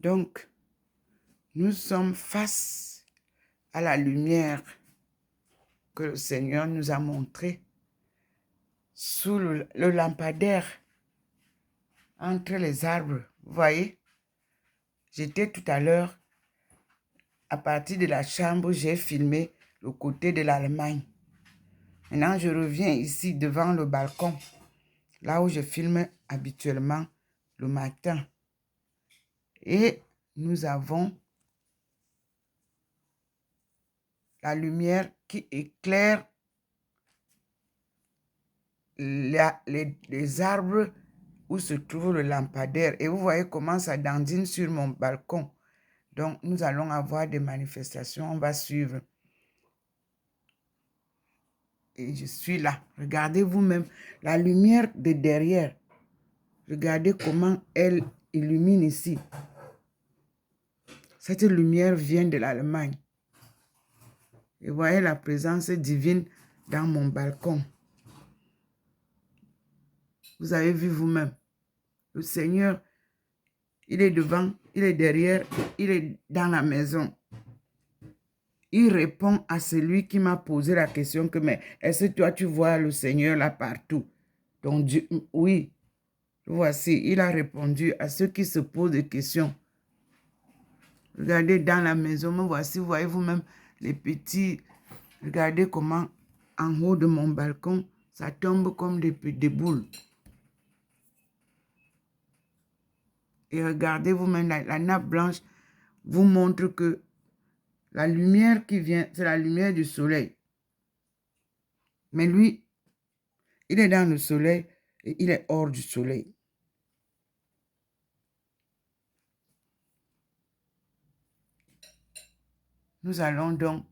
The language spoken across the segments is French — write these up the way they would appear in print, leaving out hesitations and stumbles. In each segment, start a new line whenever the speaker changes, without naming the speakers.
Donc, nous sommes face à la lumière que le Seigneur nous a montrée sous le lampadaire entre les arbres. Vous voyez, j'étais tout à l'heure, à partir de la chambre, j'ai filmé le côté de l'Allemagne. Maintenant, je reviens ici devant le balcon, là où je filme habituellement le matin. Et nous avons la lumière qui éclaire les arbres où se trouve le lampadaire. Et vous voyez comment ça dandine sur mon balcon. Donc, nous allons avoir des manifestations. On va suivre. Et je suis là. Regardez vous-même la lumière de derrière. Regardez comment elle illumine ici. Cette lumière vient de l'Allemagne. Et voyez la présence divine dans mon balcon. Vous avez vu vous-même. Le Seigneur, il est devant, il est derrière, il est dans la maison. Il répond à celui qui m'a posé la question que, mais est-ce que toi tu vois le Seigneur là partout? Donc Dieu, oui, voici, il a répondu à ceux qui se posent des questions. Regardez dans la maison, me voici, vous voyez vous-même les petits, regardez comment en haut de mon balcon, ça tombe comme des boules. Et regardez vous-même, la nappe blanche vous montre que la lumière qui vient, c'est la lumière du soleil. Mais lui, il est dans le soleil et il est hors du soleil. Nous allons donc,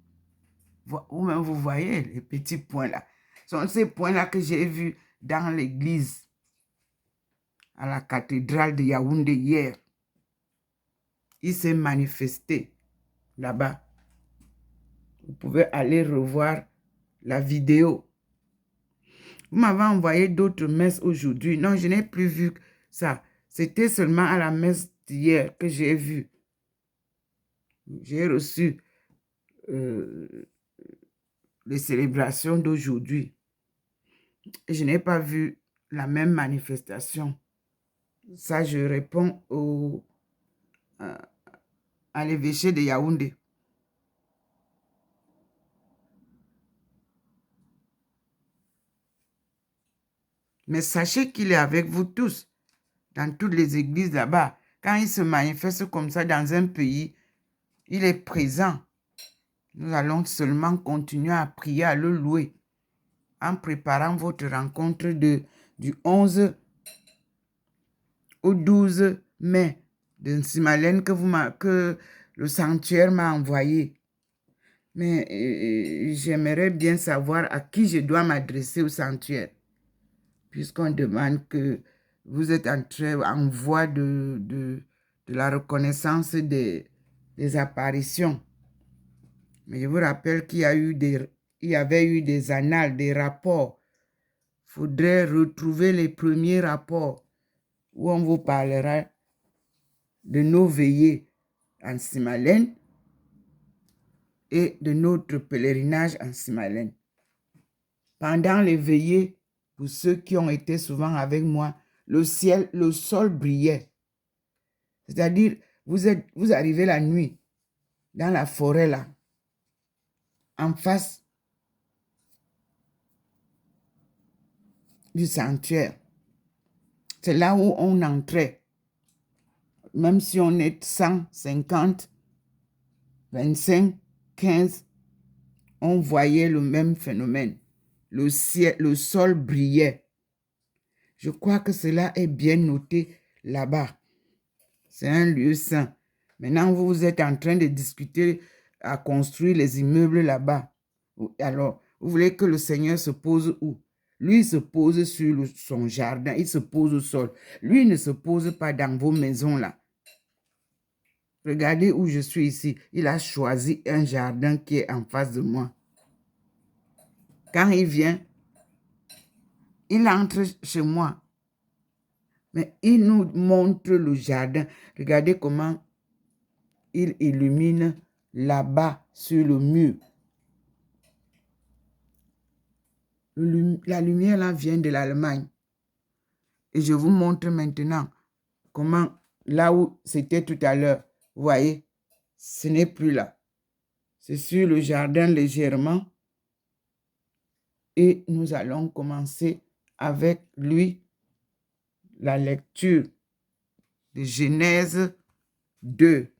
vous-même vous voyez les petits points là. Ce sont ces points là que j'ai vus dans l'église, à la cathédrale de Yaoundé hier. Il s'est manifesté là-bas. Vous pouvez aller revoir la vidéo. Vous m'avez envoyé d'autres messes aujourd'hui. Non, je n'ai plus vu ça. C'était seulement à la messe d'hier que j'ai vu. J'ai reçu les célébrations d'aujourd'hui. Et je n'ai pas vu la même manifestation. Ça, je réponds à l'évêché de Yaoundé. Mais sachez qu'il est avec vous tous, dans toutes les églises là-bas. Quand il se manifeste comme ça dans un pays, il est présent. Nous allons seulement continuer à prier, à le louer, en préparant votre rencontre du 11 au 12 mai de Nsimalène que le sanctuaire m'a envoyé. Mais j'aimerais bien savoir à qui je dois m'adresser au sanctuaire, puisqu'on demande que vous êtes en voie de la reconnaissance des apparitions. Mais je vous rappelle qu'il y avait eu des annales, des rapports. Il faudrait retrouver les premiers rapports où on vous parlera de nos veillées en Simalène et de notre pèlerinage en Simalène. Pendant les veillées, pour ceux qui ont été souvent avec moi, le sol brillait. C'est-à-dire, vous arrivez la nuit dans la forêt là, en face du sanctuaire. C'est là où on entrait. Même si on est 150, 25, 15, on voyait le même phénomène. Le sol brillait. Je crois que cela est bien noté là-bas. C'est un lieu saint. Maintenant, vous êtes en train de discuter à construire les immeubles là-bas. Alors, vous voulez que le Seigneur se pose où? Lui, il se pose sur son jardin, il se pose au sol. Lui, il ne se pose pas dans vos maisons là. Regardez où je suis ici. Il a choisi un jardin qui est en face de moi. Quand il vient, il entre chez moi. Mais il nous montre le jardin. Regardez comment il illumine là-bas sur le mur. La lumière là vient de l'Allemagne. Et je vous montre maintenant comment, là où c'était tout à l'heure, vous voyez, ce n'est plus là. C'est sur le jardin légèrement. Et nous allons commencer avec lui la lecture de Genèse 2.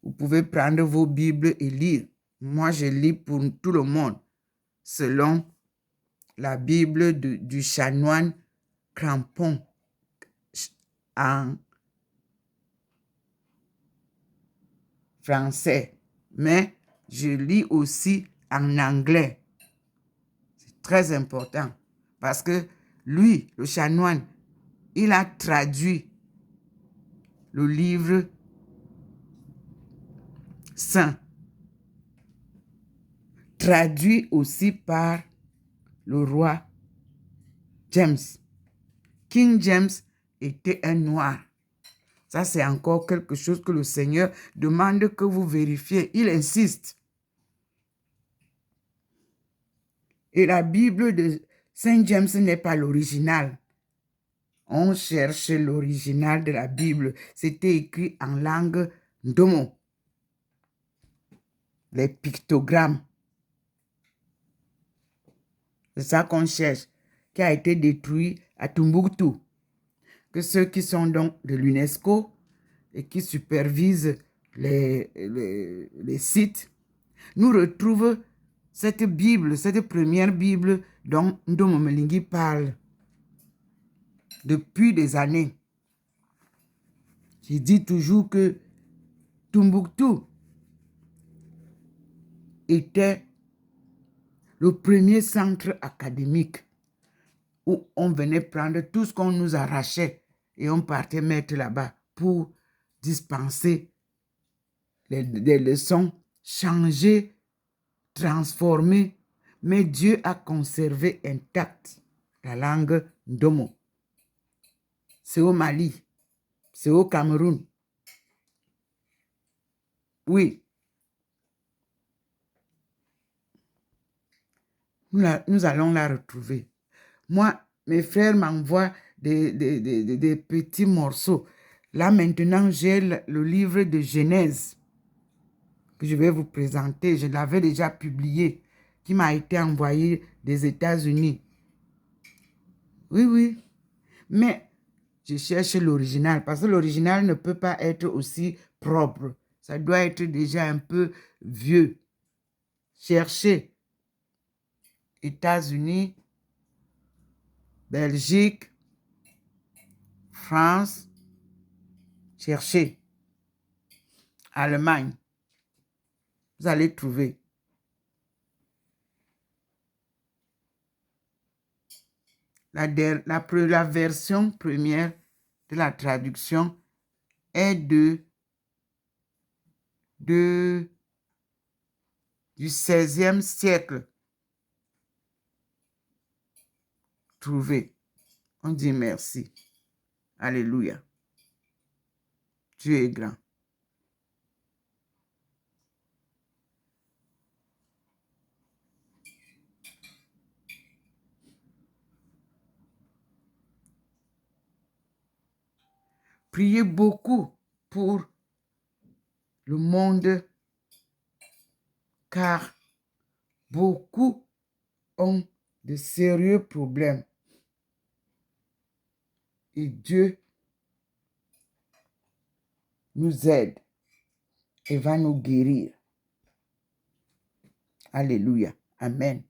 Vous pouvez prendre vos Bibles et lire. Moi, je lis pour tout le monde, selon la Bible du chanoine Crampon en français. Mais je lis aussi en anglais. C'est très important parce que lui, le chanoine, il a traduit le livre saint, traduit aussi par le roi James. King James était un noir. Ça, c'est encore quelque chose que le Seigneur demande que vous vérifiez. Il insiste. Et la Bible de Saint James n'est pas l'original. On cherche l'original de la Bible. C'était écrit en langue Ndomo. Les pictogrammes. C'est ça qu'on cherche, qui a été détruit à Tombouctou. Que ceux qui sont donc de l'UNESCO et qui supervisent les sites, nous retrouvent cette Bible, cette première Bible dont Ndomo Melingi parle depuis des années. Je dis toujours que Tombouctou était le premier centre académique où on venait prendre tout ce qu'on nous arrachait et on partait mettre là-bas pour dispenser des leçons, changer, transformer. Mais Dieu a conservé intacte la langue Ndomo. C'est au Mali, c'est au Cameroun. Oui. Nous allons la retrouver. Moi, mes frères m'envoient des petits morceaux. Là, maintenant, j'ai le livre de Genèse que je vais vous présenter. Je l'avais déjà publié, qui m'a été envoyé des États-Unis. Oui, oui. Mais je cherche l'original parce que l'original ne peut pas être aussi propre. Ça doit être déjà un peu vieux. Cherchez. États-Unis, Belgique, France, cherchez. Allemagne. Vous allez trouver. La version première de la traduction est du XVIe siècle. Trouvé. On dit merci. Alléluia. Dieu est grand. Priez beaucoup pour le monde, car beaucoup ont de sérieux problèmes. Et Dieu nous aide et va nous guérir. Alléluia. Amen.